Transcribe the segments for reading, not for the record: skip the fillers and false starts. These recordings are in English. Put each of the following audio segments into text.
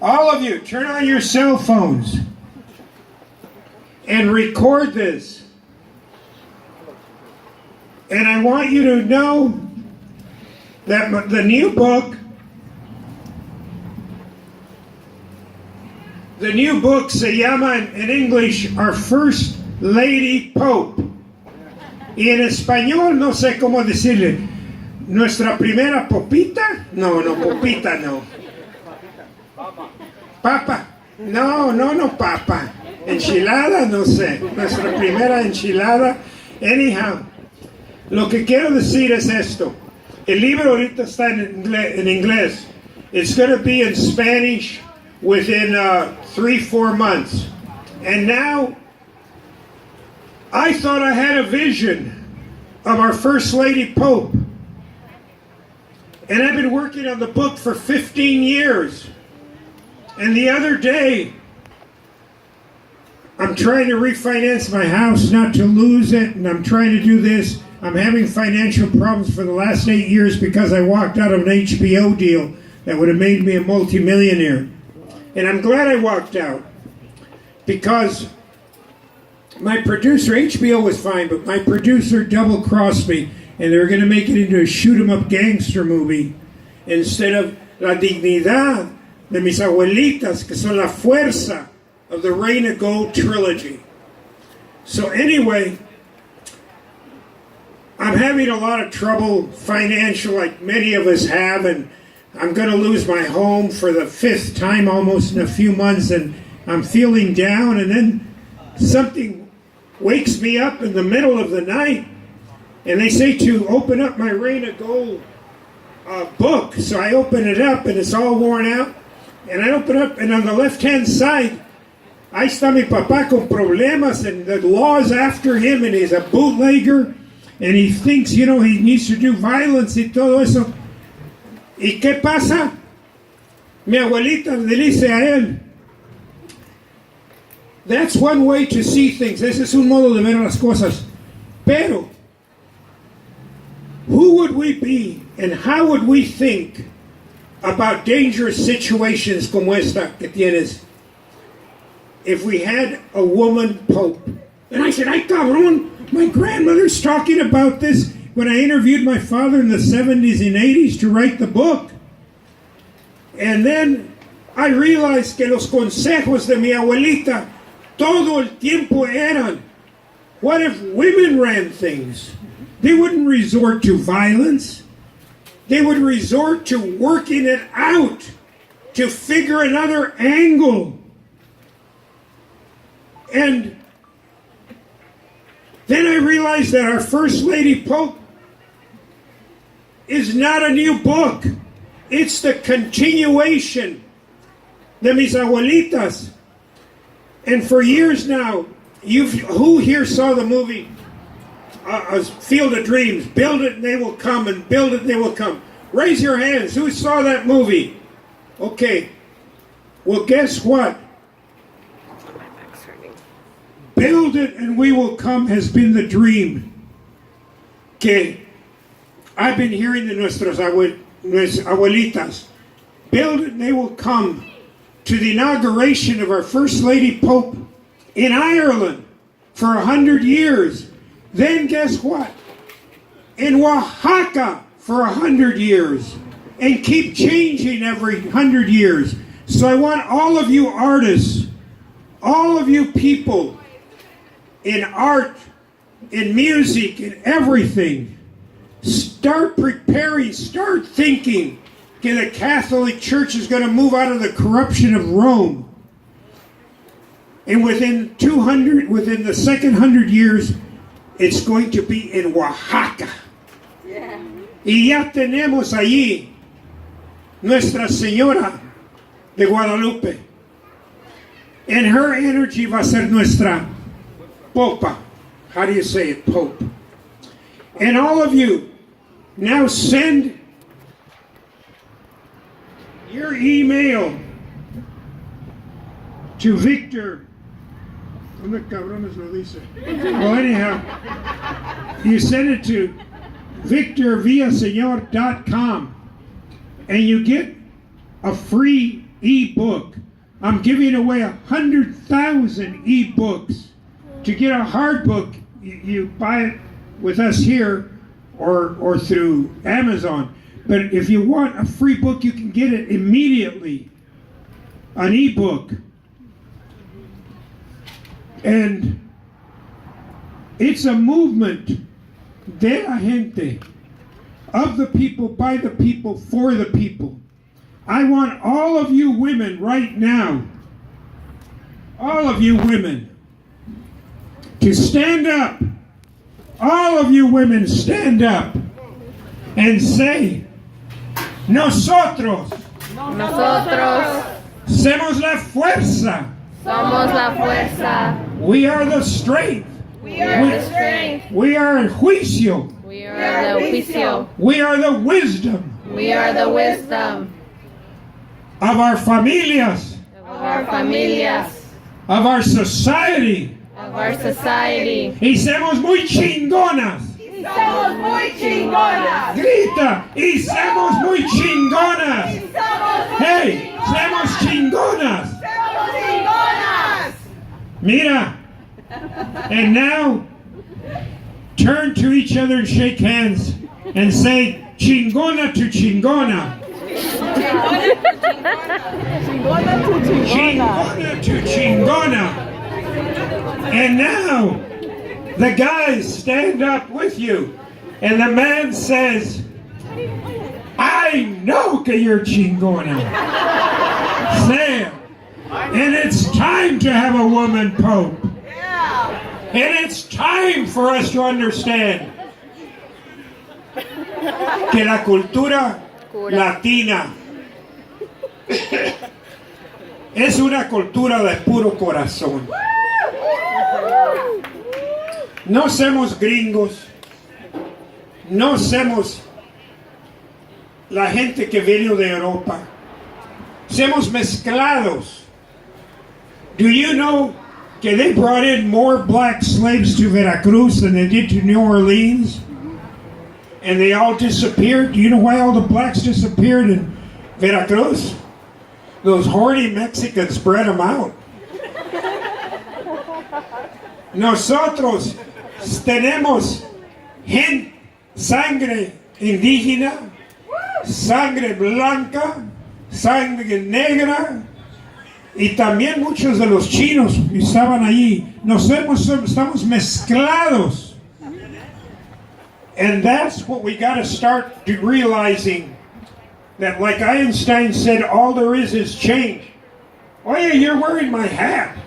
All of you, turn on your cell phones and record this. And I want you to know that the new book se llama in English Our First Lady Pope. Y en español no sé cómo decirle. Nuestra primera popita? No, popita no. Papa. No, papa. Enchilada, no sé. Nuestra primera enchilada. Anyhow, lo que quiero decir es esto. El libro ahorita está en inglés. It's going to be in Spanish within 3-4 months. And now, I thought I had a vision of our First Lady Pope. And I've been working on the book for 15 years. And the other day, I'm trying to refinance my house not to lose it, and I'm trying to do this. I'm having financial problems for the last 8 years because I walked out of an HBO deal that would have made me a multimillionaire. And I'm glad I walked out because my producer, HBO was fine, but my producer double-crossed me, and they were going to make it into a shoot-'em-up gangster movie instead of La Dignidad de mis abuelitas, que son la fuerza of the Reina Gold trilogy. So anyway, I'm having a lot of trouble financial, like many of us have, and I'm going to lose my home for the 5th time almost in a few months, and I'm feeling down, and then something wakes me up in the middle of the night, and they say to open up my Reina Gold book. So I open it up, and it's all worn out, and I open up, and on the left-hand side, ahí está mi papá con problemas, and the law is after him, and he's a bootlegger, and he thinks, he needs to do violence y todo eso. ¿Y qué pasa? Mi abuelita le dice a él, that's one way to see things. Ese es un modo de ver las cosas. Pero, who would we be and how would we think about dangerous situations como esta que tienes if we had a woman pope? And I said, ay cabrón, my grandmother's talking about this when I interviewed my father in the 70s and 80s to write the book. And then I realized que los consejos de mi abuelita todo el tiempo eran, what if women ran things? They wouldn't resort to violence. They would resort to working it out, to figure another angle. And then I realized that our First Lady Pope is not a new book. It's the continuation de mis abuelitas. And for years now, who here saw the movie Field of Dreams? Build it and they will come, and build it and they will come. Raise your hands. Who saw that movie? Okay. Well, guess what? Build it and we will come has been the dream que I've been hearing de nuestras abuelitas. Build it and they will come. To the inauguration of our First Lady Pope in Ireland for 100 years. Then guess what? In Oaxaca for 100 years. And keep changing every 100 years. So I want all of you artists, all of you people in art, in music, in everything, start preparing, start thinking. The Catholic Church is going to move out of the corruption of Rome. And within the second 100 years, it's going to be in Oaxaca. Yeah. Y ya tenemos allí Nuestra Señora de Guadalupe. And her energy va a ser nuestra Popa. How do you say it? Pope. And all of you, now send your email to Victor. Well, anyhow, you send it to VictorVillaseñor.com and you get a free e-book. I'm giving away 100,000 e-books. To get a hard book, you buy it with us here or through Amazon. But if you want a free book, you can get it immediately. An e-book. And it's a movement de la gente, of the people, by the people, for the people. I want all of you women right now, all of you women, to stand up. All of you women stand up and say, nosotros, somos la fuerza. Somos la fuerza. We are the strength. We are the strength. We are el juicio. We are the juicio. We are the wisdom. We are the wisdom Of our familias. of our familias, Of our society. of our society. Y somos muy chingonas. Somos muy chingonas. Grita. Y somos muy chingonas. Somos Hey, somos chingonas. chingonas. Mira. And now, turn to each other and shake hands and say, chingona to chingona. Chingona to chingona. And now, the guys stand up with you. And the man says, I know que you're chingona. Say it. And it's time to have a woman pope. And it's time for us to understand que la cultura latina es una cultura de puro corazón. No somos gringos, no somos la gente que vino de Europa. Somos mezclados. Do you know que they brought in more black slaves to Veracruz than they did to New Orleans? And they all disappeared. Do you know why all the blacks disappeared in Veracruz? Those horny Mexicans spread them out. Nosotros tenemos sangre indígena, sangre blanca, sangre negra, y también muchos de los chinos estaban allí. Estamos mezclados. And that's what we got to start realizing, that like Einstein said, all there is change. Oye, you're wearing my hat.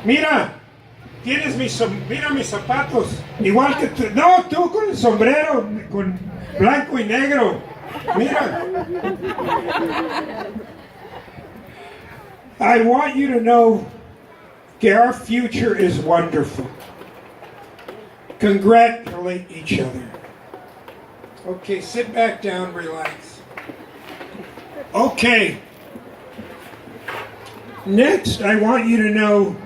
Mira, mira mis zapatos. Igual que tú. No, tú con el sombrero, con blanco y negro. Mira. I want you to know that our future is wonderful. Congratulate each other. Okay, sit back down, relax. Okay. Next, I want you to know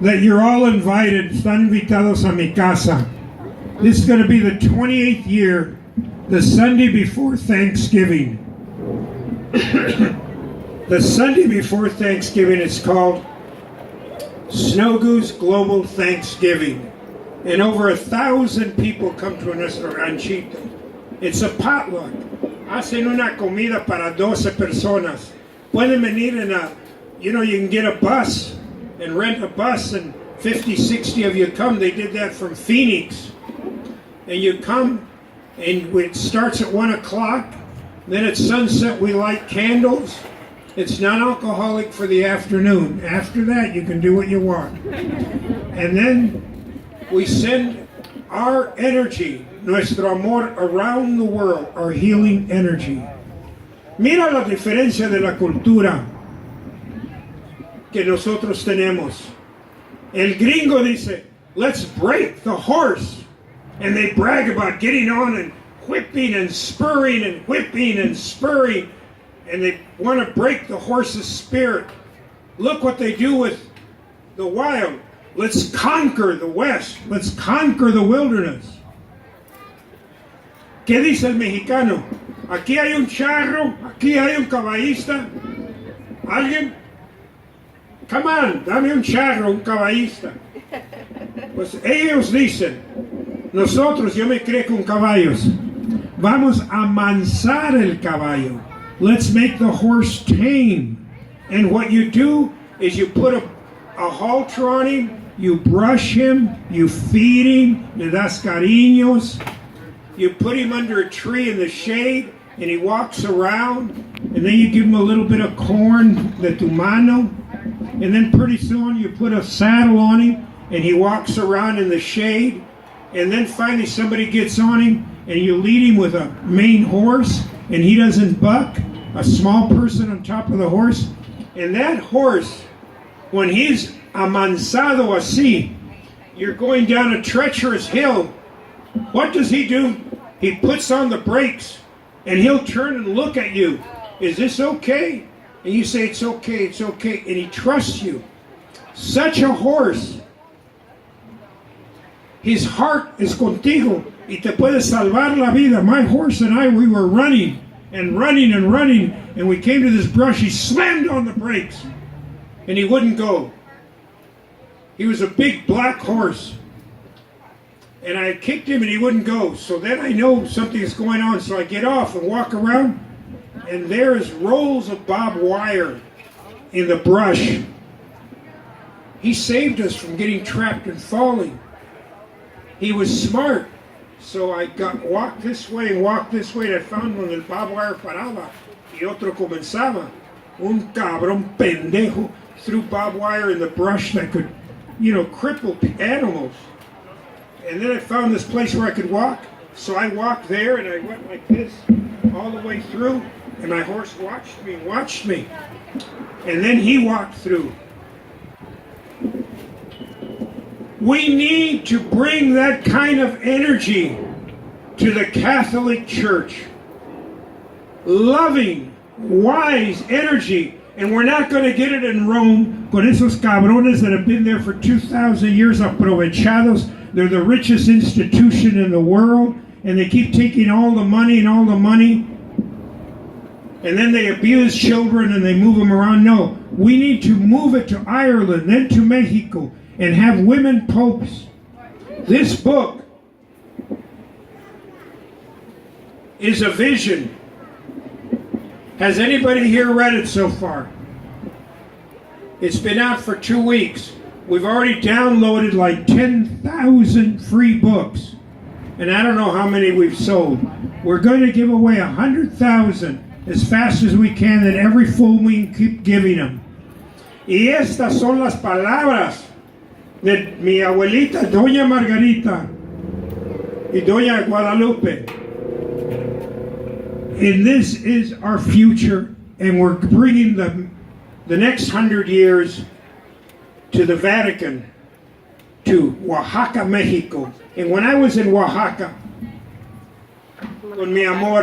that you're all invited. Están invitados a mi casa. This is going to be the 28th year, the Sunday before Thanksgiving. The Sunday before Thanksgiving is called Snow Goose Global Thanksgiving. And over 1,000 people come to nuestro ranchito. It's a potluck. Hacen una comida para 12 personas. Pueden venir in you can get a bus and rent a bus, and 50, 60 of you come. They did that from Phoenix. And you come, and it starts at 1 o'clock. Then at sunset, we light candles. It's non-alcoholic for the afternoon. After that, you can do what you want. And then we send our energy, nuestro amor, around the world, our healing energy. Mira la diferencia de la cultura que nosotros tenemos. El gringo dice, let's break the horse. And they brag about getting on and whipping and spurring and whipping and spurring. And they want to break the horse's spirit. Look what they do with the wild. Let's conquer the West. Let's conquer the wilderness. ¿Qué dice el mexicano? Aquí hay un charro, aquí hay un caballista, ¿Alguien? Come on, dame un charro, un caballista. Pues ellos dicen, nosotros, yo me creo con caballos, vamos a amansar el caballo. Let's make the horse tame. And what you do is you put a halter on him, you brush him, you feed him, le das cariños, you put him under a tree in the shade, and he walks around, and then you give him a little bit of corn de tu mano, and then pretty soon you put a saddle on him, and he walks around in the shade, and then finally somebody gets on him, and you lead him with a main horse, and he doesn't buck, a small person on top of the horse, and that horse, when he's amansado así, you're going down a treacherous hill, what does he do? He puts on the brakes, and he'll turn and look at you. Is this okay? And you say, it's okay, it's okay, and he trusts you. Such a horse, his heart is contigo, y te puede salvar la vida. My horse and I, we were running, and running, and running, and we came to this brush, he slammed on the brakes, and he wouldn't go. He was a big black horse. And I kicked him and he wouldn't go. So then I know something is going on. So I get off and walk around, and there's rolls of barbed wire in the brush. He saved us from getting trapped and falling. He was smart. So I walked this way and walked this way, and I found when el barbed wire paraba y otro comenzaba. Un cabrón pendejo threw barbed wire in the brush that could, cripple animals. And then I found this place where I could walk. So I walked there and I went like this all the way through. And my horse watched me. And then he walked through. We need to bring that kind of energy to the Catholic Church. Loving, wise energy. And we're not going to get it in Rome con esos cabrones that have been there for 2,000 years aprovechados. They're the richest institution in the world, and they keep taking all the money, and then they abuse children and they move them around. No, we need to move it to Ireland, then to Mexico, and have women popes. This book is a vision. Has anybody here read it so far? It's been out for 2 weeks. We've already downloaded like 10,000 free books. And I don't know how many we've sold. We're going to give away 100,000 as fast as we can, and every full moon keep giving them. Y estas son las palabras de mi abuelita, Doña Margarita y Doña Guadalupe. And this is our future, and we're bringing the next 100 years to the Vatican, to Oaxaca, Mexico. And when I was in Oaxaca, con mi amor,